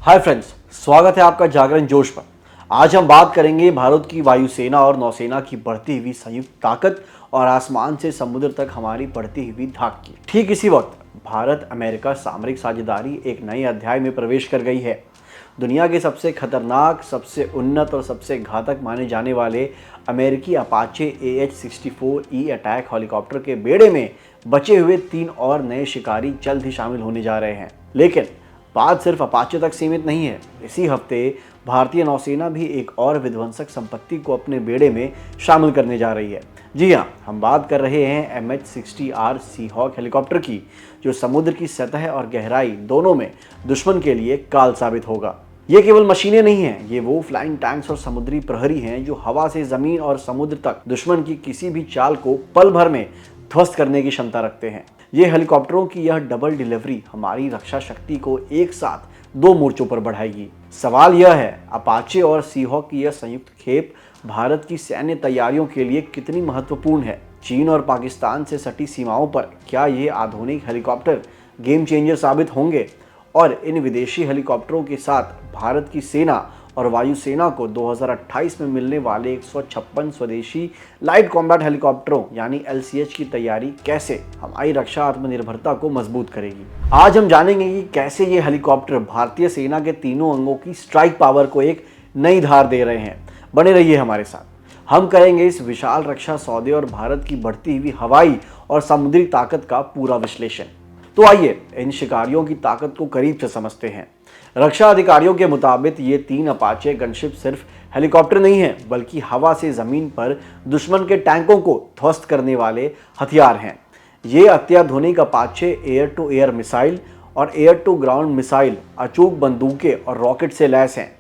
Hi friends, स्वागत है आपका जागरण जोश पर। आज हम बात करेंगे भारत की वायुसेना और नौसेना की बढ़ती हुई संयुक्त ताकत और आसमान से समुद्र तक हमारी बढ़ती हुई धाक की। ठीक इसी वक्त भारत अमेरिका सामरिक साझेदारी एक नए अध्याय में प्रवेश कर गई है। दुनिया के सबसे खतरनाक, सबसे उन्नत और सबसे घातक माने जाने वाले अमेरिकी अपाचे AH-64E अटैक हेलीकॉप्टर के बेड़े में बचे हुए 3 और नए शिकारी जल्द ही शामिल होने जा रहे हैं। लेकिन बात सिर्फ अपाचे तक सीमित नहीं है। इसी हफ्ते भारतीय नौसेना भी एक और विध्वंसक संपत्ति को अपने बेड़े में शामिल करने जा रही है। जी हाँ, हम बात कर रहे हैं MH-60R सीहॉक हेलीकॉप्टर की, जो समुद्र की सतह और गहराई दोनों में दुश्मन के लिए काल साबित होगा। ये केवल मशीनें नहीं हैं, ये वो फ्लाइंग टैंक्स और समुद्री प्रहरी हैं जो हवा से जमीन और समुद्र तक दुश्मन की किसी भी चाल को पल भर में ध्वस्त करने की क्षमता रखते हैं। ये हेलीकॉप्टरों की यह डबल डिलीवरी हमारी रक्षा शक्ति को एक साथ 2 मोर्चों पर बढ़ाएगी। सवाल यह है, अपाचे और सीहॉक की यह संयुक्त खेप भारत की सैन्य तैयारियों के लिए कितनी महत्वपूर्ण है? चीन और पाकिस्तान से सटी सीमाओं पर क्या ये आधुनिक हेलीकॉप्टर गेम चेंजर साबित होंगे? और इन विदेशी हेलीकॉप्टरों के साथ भारत की सेना और वायुसेना को 2028 में मिलने वाले 156 स्वदेशी लाइट कॉम्बैट हेलीकॉप्टरों यानी LCH की तैयारी कैसे हमारी रक्षा आत्मनिर्भरता को मजबूत करेगी। आज हम जानेंगे कि कैसे ये हेलीकॉप्टर भारतीय सेना के तीनों अंगों की स्ट्राइक पावर को एक नई धार दे रहे हैं। बने रहिए हमारे साथ। हम करेंगे इस विशाल रक्षा सौदे और भारत की बढ़ती हुई हवाई और समुद्री ताकत का पूरा विश्लेषण। तो आइए इन शिकारियों की ताकत को करीब से समझते हैं। रक्षा अधिकारियों के मुताबिक ये 3 अपाचे गनशिप सिर्फ हेलीकॉप्टर नहीं है, बल्कि हवा से जमीन पर दुश्मन के टैंकों को ध्वस्त करने वाले हथियार हैं। ये अत्याधुनिक Apache air to air missile और एयर टू ग्राउंड मिसाइल, अचूक बंदूकें और रॉकेट से लैस हैं।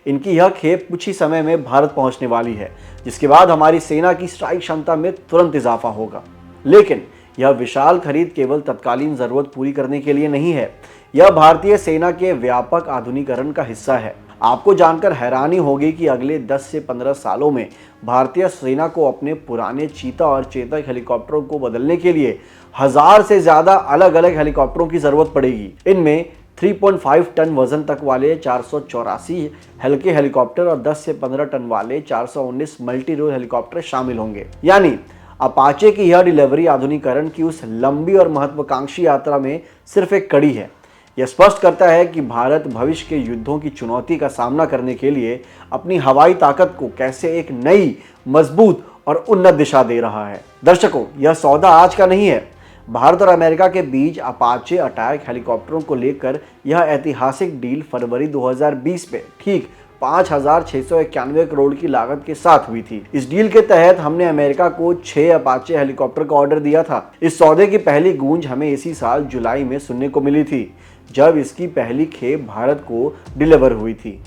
इनकी यह खेप कुछ ही समय में भारत पहुंचने वाली है, जिसके बाद हमारी सेना की स्ट्राइक क्षमता में तुरंत इजाफा होगा। लेकिन यह विशाल खरीद केवल तत्कालीन जरूरत पूरी करने के लिए नहीं है, यह भारतीय सेना के व्यापक आधुनिकीकरण का हिस्सा है। आपको जानकर हैरानी होगी कि अगले 10 से 15 सालों में भारतीय सेना को अपने पुराने चीता और चेतक हेलीकॉप्टरों को बदलने के लिए 1000 से ज्यादा अलग अलग हेलीकॉप्टरों की जरूरत पड़ेगी। इनमें 3.5 टन वजन तक वाले 484 हल्के हेलीकॉप्टर और 10 से 15 टन वाले 419 मल्टी रोल हेलीकॉप्टर शामिल होंगे। यानी अपाचे की यह डिलीवरी आधुनिकीकरण की उस लंबी और महत्वाकांक्षी यात्रा में सिर्फ एक कड़ी है। यह स्पष्ट करता है कि भारत भविष्य के युद्धों की चुनौती का सामना करने के लिए अपनी हवाई ताकत को कैसे एक नई, मजबूत और उन्नत दिशा दे रहा है। दर्शकों, यह सौदा आज का नहीं है। भारत और अमेरिका के बीच अपाचे अटैक हेलीकॉप्टरों को लेकर यह ऐतिहासिक डील फरवरी 2020 में ठीक 5,691 करोड़ की लागत के साथ हुई थी। इस डील के तहत हमने अमेरिका को 6 अपाचे हेलीकॉप्टर का ऑर्डर दिया था। इस सौदे की पहली गूंज हमें इसी साल जुलाई में सुनने को मिली थी, जब इसकी पहली खेप भारत को डिलीवर हुई थी।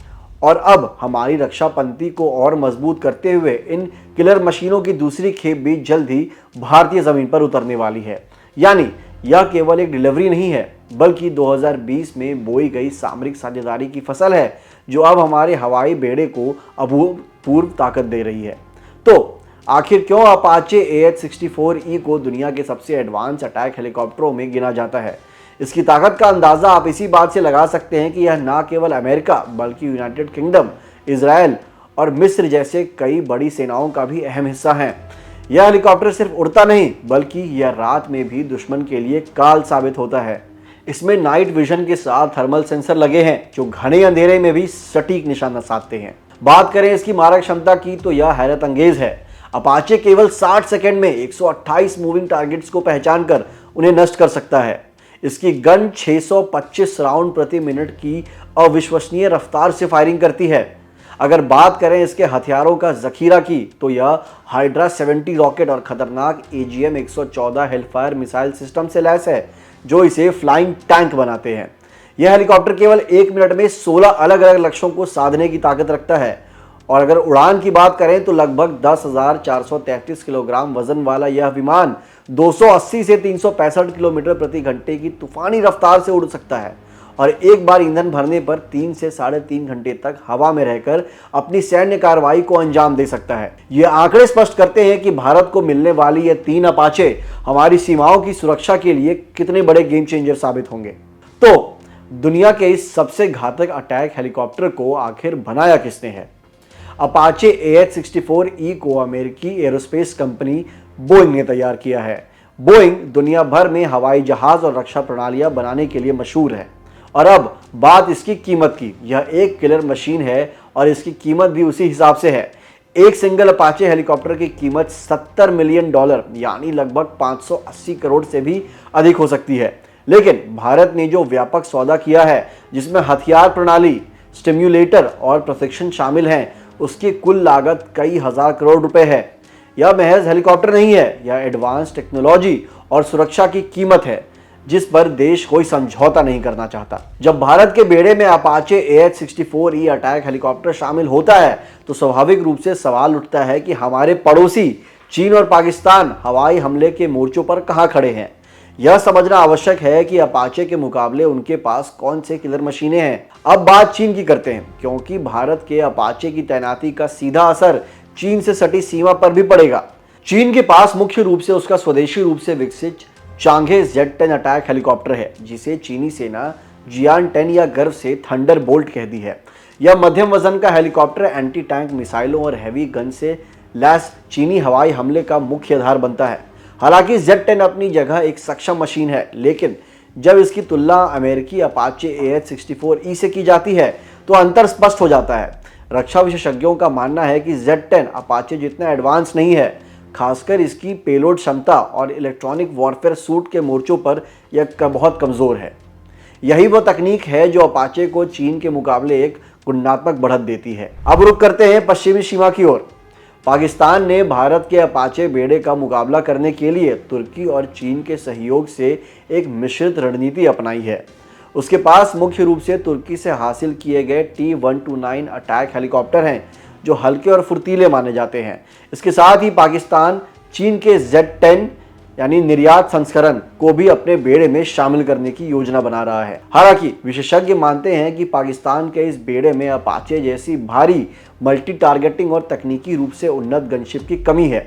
और अब हमारी रक्षा पंक्ति को और मजबूत करते हुए इन किलर मशीनों की दूसरी खेप भी जल्द ही भारतीय जमीन पर उतरने वाली है। यानी यह केवल एक डिलीवरी नहीं है, बल्कि 2020 में बोई गई सामरिक साझेदारी की फसल है, जो अब हमारे हवाई बेड़े को अभूतपूर्व ताकत दे रही है। तो आखिर क्यों अपाचे AH-64E को दुनिया के सबसे एडवांस अटैक हेलीकॉप्टरों में गिना जाता है? इसकी ताकत का अंदाजा आप इसी बात से लगा सकते हैं कि यह न केवल अमेरिका, बल्कि यूनाइटेड किंगडम, इजराइल और मिस्र जैसे कई बड़ी सेनाओं का भी अहम हिस्सा है। यह हेलीकॉप्टर सिर्फ उड़ता नहीं, बल्कि यह रात में भी दुश्मन के लिए काल साबित होता है। इसमें नाइट विजन के साथ थर्मल सेंसर लगे हैं, जो घने अंधेरे में भी सटीक निशाना साधते हैं। बात करें इसकी मारक क्षमता की, तो यह हैरत अंगेज है। अपाचे केवल 60 सेकंड में 128 मूविंग टारगेट्स को पहचान कर उन्हें नष्ट कर सकता है। इसकी गन 625 राउंड प्रति मिनट की अविश्वसनीय रफ्तार से फायरिंग करती है। अगर बात करें इसके हथियारों का जखीरा की, तो यह हाइड्रा 70 रॉकेट और खतरनाक AGM-114 हेलफायर मिसाइल सिस्टम से लैस है, जो इसे फ्लाइंग टैंक बनाते हैं। यह हेलीकॉप्टर केवल 1 मिनट में 16 अलग अलग लक्ष्यों को साधने की ताकत रखता है। और अगर उड़ान की बात करें, तो लगभग 10,433 किलोग्राम वजन वाला यह विमान 280 से 365 किलोमीटर प्रति घंटे की तूफानी रफ्तार से उड़ सकता है और एक बार ईंधन भरने पर 3 से 3.5 घंटे तक हवा में रहकर अपनी सैन्य कार्रवाई को अंजाम दे सकता है। ये आंकड़े स्पष्ट करते हैं कि भारत को मिलने वाली ये 3 अपाचे हमारी सीमाओं की सुरक्षा के लिए कितने बड़े गेम चेंजर साबित होंगे। तो दुनिया के इस सबसे घातक अटैक हेलीकॉप्टर को आखिर बनाया किसने है? अपाचे AH-64E को अमेरिकी एरोस्पेस कंपनी बोइंग ने तैयार किया है। बोइंग दुनिया भर में हवाई जहाज और रक्षा प्रणालियां बनाने के लिए मशहूर है। और अब बात इसकी कीमत की। यह एक किलर मशीन है और इसकी कीमत भी उसी हिसाब से है। एक सिंगल अपाचे हेलीकॉप्टर की कीमत $70 मिलियन यानी लगभग 580 करोड़ से भी अधिक हो सकती है। लेकिन भारत ने जो व्यापक सौदा किया है, जिसमें हथियार प्रणाली, स्टिम्युलेटर और प्रशिक्षण शामिल हैं, उसकी कुल लागत कई हजार करोड़ रुपए है। यह महज हेलीकॉप्टर नहीं है, यह एडवांस टेक्नोलॉजी और सुरक्षा की कीमत है जिस पर देश कोई समझौता नहीं करना चाहता। जब भारत के बेड़े में अपाचे AH-64E अटैक हेलीकॉप्टर शामिल होता है तो स्वाभाविक रूप से सवाल उठता है कि हमारे पड़ोसी चीन और पाकिस्तान हवाई हमले के मोर्चों पर कहां खड़े हैं। यह समझना आवश्यक है कि अपाचे के मुकाबले उनके पास कौन से किलर मशीनें हैं। अब बात चीन की करते हैं, क्योंकि भारत के अपाचे की तैनाती का सीधा असर चीन से सटी सीमा पर भी पड़ेगा। चीन के पास मुख्य रूप से उसका स्वदेशी रूप से विकसित चांगे Z-10 अटैक हेलीकॉप्टर है, जिसे चीनी सेना जियान-10 या गर्व से थंडरबोल्ट कहती है। यह मध्यम वजन का हेलीकॉप्टर एंटी टैंक मिसाइलों और हैवी गन से लैस चीनी हवाई हमले का मुख्य आधार बनता है। हालांकि Z-10 अपनी जगह एक सक्षम मशीन है, लेकिन जब इसकी तुलना अमेरिकी अपाचे AH-64E से की जाती है तो अंतर स्पष्ट हो जाता है। रक्षा विशेषज्ञों का मानना है कि Z-10 अपाचे जितना एडवांस नहीं है, खासकर इसकी पेलोड क्षमता और इलेक्ट्रॉनिक वॉरफेयर सूट के मोर्चों पर यह बहुत कमजोर है। यही वो तकनीक है जो अपाचे को चीन के मुकाबले एक गुणात्मक बढ़त देती है। अब रुक करते हैं पश्चिमी सीमा की ओर। पाकिस्तान ने भारत के अपाचे बेड़े का मुकाबला करने के लिए तुर्की और चीन के सहयोग से एक मिश्रित रणनीति अपनाई है। उसके पास मुख्य रूप से तुर्की से हासिल किए गए T-129 अटैक हेलीकॉप्टर हैं, जो हल्के और फुर्तीले माने जाते हैं। इसके साथ ही पाकिस्तान चीन के Z-10 यानी निर्यात संस्करण को भी अपने बेड़े में शामिल करने की योजना बना रहा है। हालांकि विशेषज्ञ मानते हैं कि पाकिस्तान के इस बेड़े में अपाचे जैसी भारी मल्टी टारगेटिंग और तकनीकी रूप से उन्नत गनशिप की कमी है।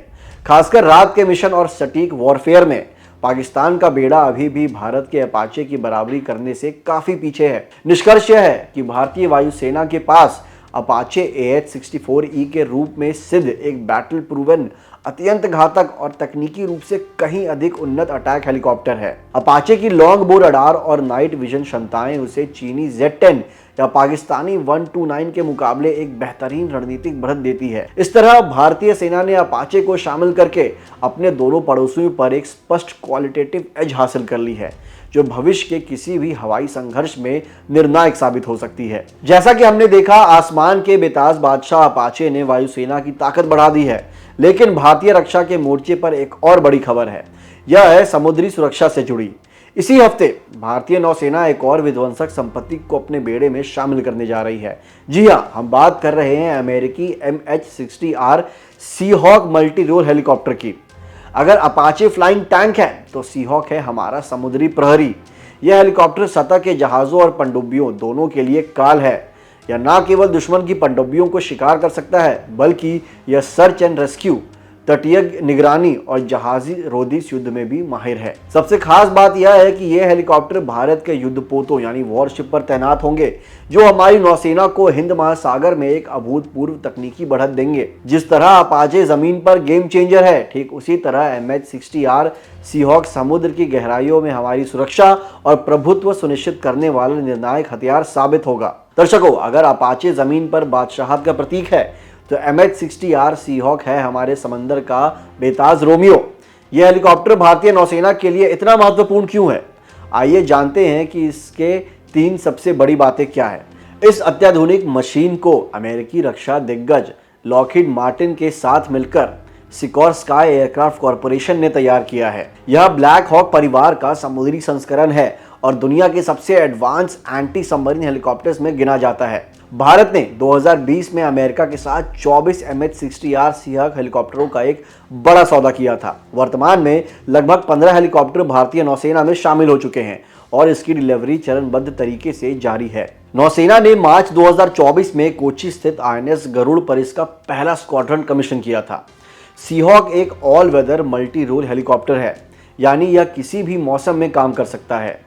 खासकर रात के मिशन और सटीक वॉरफेयर में पाकिस्तान का बेड़ा अभी भी भारत के अपाचे की बराबरी करने से काफी पीछे है। निष्कर्ष यह है कि भारतीय वायुसेना के पास अपाचे AH-64E के रूप में सिद्ध एक बैटल प्रूवन अत्यंत घातक और तकनीकी रूप से कहीं अधिक उन्नत अटैक हेलीकॉप्टर है। अपाचे की लॉन्ग बोर रडार और नाइट विजन क्षमताएं उसे चीनी Z-10 या पाकिस्तानी 129 के मुकाबले एक बेहतरीन रणनीतिक बढ़त देती है। इस तरह भारतीय सेना ने अपाचे को शामिल करके अपने दोनों पड़ोसियों पर एक स्पष्ट क्वालिटेटिव एज हासिल कर ली है, जो भविष्य के किसी भी हवाई संघर्ष में निर्णायक साबित हो सकती है। जैसा कि हमने देखा, आसमान के बेताज बादशाह अपाचे ने वायुसेना की ताकत बढ़ा दी है, लेकिन भारतीय रक्षा के मोर्चे पर एक और बड़ी खबर है। यह है समुद्री सुरक्षा से जुड़ी। इसी हफ्ते भारतीय नौसेना एक और विध्वंसक संपत्ति को अपने बेड़े में शामिल करने जा रही है। जी हाँ, हम बात कर रहे हैं अमेरिकी MH-60R Seahawk multi role helicopter की। अगर अपाचे फ्लाइंग टैंक है तो सीहॉक है हमारा समुद्री प्रहरी। यह हेलीकॉप्टर सतह के जहाजों और पनडुब्बियों दोनों के लिए काल है। यह न केवल दुश्मन की पनडुब्बियों को शिकार कर सकता है, बल्कि यह सर्च एंड रेस्क्यू, तटीय निगरानी और जहाजी रोधी युद्ध में भी माहिर है। सबसे खास बात यह है कि यह हेलीकॉप्टर भारत के युद्धपोतों यानी वॉरशिप पर तैनात होंगे, जो हमारी नौसेना को हिंद महासागर में एक अभूतपूर्व तकनीकी बढ़त देंगे। जिस तरह अपाचे जमीन पर गेम चेंजर है, ठीक उसी तरह MH-60R सीहॉक समुद्र की गहराइयों में हमारी सुरक्षा और प्रभुत्व सुनिश्चित करने वाला निर्णायक हथियार साबित होगा। दर्शकों, अगर अपाचे जमीन पर बादशाहत का प्रतीक है तो MH-60R सीहॉक है हमारे समंदर का बेताज रोमियो। यह हेलीकॉप्टर भारतीय नौसेना के लिए इतना महत्वपूर्ण क्यों है? आइए जानते हैं कि इसके 3 सबसे बड़ी बातें क्या है। इस अत्याधुनिक मशीन को अमेरिकी रक्षा दिग्गज लॉकहीड मार्टिन के साथ मिलकर सिकोर स्काई एयरक्राफ्ट कॉरपोरेशन ने तैयार किया है। यह ब्लैक हॉक परिवार का समुद्री संस्करण है और दुनिया के सबसे एडवांस एंटी सबमरीन हेलीकॉप्टर्स में गिना जाता है। भारत ने 2020 में अमेरिका के साथ 24 MH-60R सीहॉक हेलीकॉप्टरों का एक बड़ा सौदा किया था। वर्तमान में लगभग 15 हेलीकॉप्टर भारतीय नौसेना में शामिल हो चुके हैं और इसकी डिलीवरी चरणबद्ध तरीके से जारी है। नौसेना ने मार्च 2024 में कोची स्थित INS गरुड़ पर इसका पहला स्क्वाड्रन कमीशन किया था। सीहॉक एक all weather multi role helicopter है, यानी यह किसी भी मौसम में काम कर सकता है।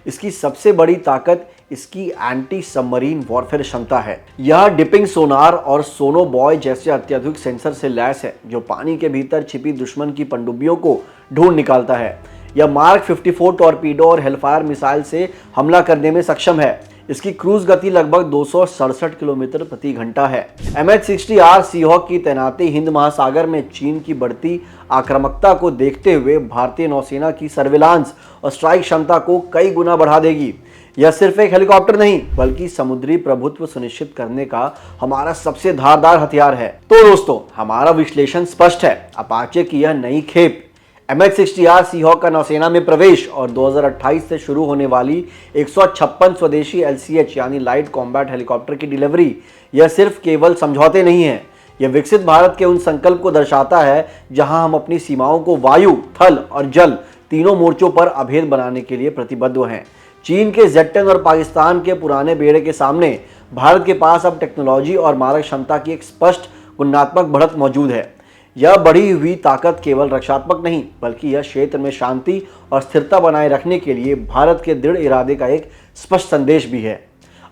इसकी सबसे बड़ी ताकत इसकी एंटी सबमरीन वॉरफेयर क्षमता है। यह डिपिंग सोनार और सोनोबॉय जैसे अत्याधुनिक सेंसर से लैस है जो पानी के भीतर छिपी दुश्मन की पनडुब्बियों को ढूंढ निकालता है। यह मार्क 54 टॉर्पीडो और हेलफायर मिसाइल से हमला करने में सक्षम है। इसकी क्रूज गति लगभग 267 किलोमीटर प्रति घंटा है। MH-60R सीहॉक की तैनाती हिंद महासागर में चीन की बढ़ती आक्रामकता को देखते हुए भारतीय नौसेना की सर्विलांस और स्ट्राइक क्षमता को कई गुना बढ़ा देगी। यह सिर्फ एक हेलीकॉप्टर नहीं बल्कि समुद्री प्रभुत्व सुनिश्चित करने का हमारा सबसे धारदार हथियार है। तो दोस्तों, हमारा विश्लेषण स्पष्ट है। अपाचे की यह नई खेप MH-60R सीहॉक का नौसेना में प्रवेश और 2028 से शुरू होने वाली 156 स्वदेशी LCH यानी लाइट कॉम्बैट हेलीकॉप्टर की डिलीवरी, यह सिर्फ केवल समझौते नहीं है। यह विकसित भारत के उन संकल्प को दर्शाता है जहां हम अपनी सीमाओं को वायु, थल और जल तीनों मोर्चों पर अभेद बनाने के लिए प्रतिबद्ध हैं। चीन के Z-10 और पाकिस्तान के पुराने बेड़े के सामने भारत के पास अब टेक्नोलॉजी और मारक क्षमता की एक स्पष्ट गुणात्मक बढ़त मौजूद है। यह बढ़ी हुई ताकत केवल रक्षात्मक नहीं बल्कि यह क्षेत्र में शांति और स्थिरता बनाए रखने के लिए भारत के दृढ़ इरादे का एक स्पष्ट संदेश भी है।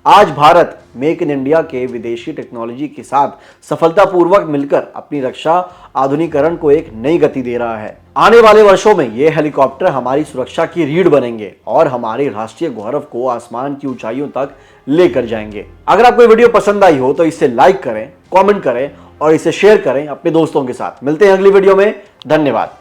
आज भारत मेक इन इंडिया के विदेशी टेक्नोलॉजी के साथ सफलतापूर्वक मिलकर अपनी रक्षा आधुनिकीकरण को एक नई गति दे रहा है। आने वाले वर्षों में ये हेलीकॉप्टर हमारी सुरक्षा की रीढ़ बनेंगे और हमारे राष्ट्रीय गौरव को आसमान की ऊंचाइयों तक लेकर जाएंगे। अगर आपको वीडियो पसंद आई हो तो इसे लाइक करें, कमेंट करें और इसे शेयर करें अपने दोस्तों के साथ। मिलते हैं अगली वीडियो में। धन्यवाद।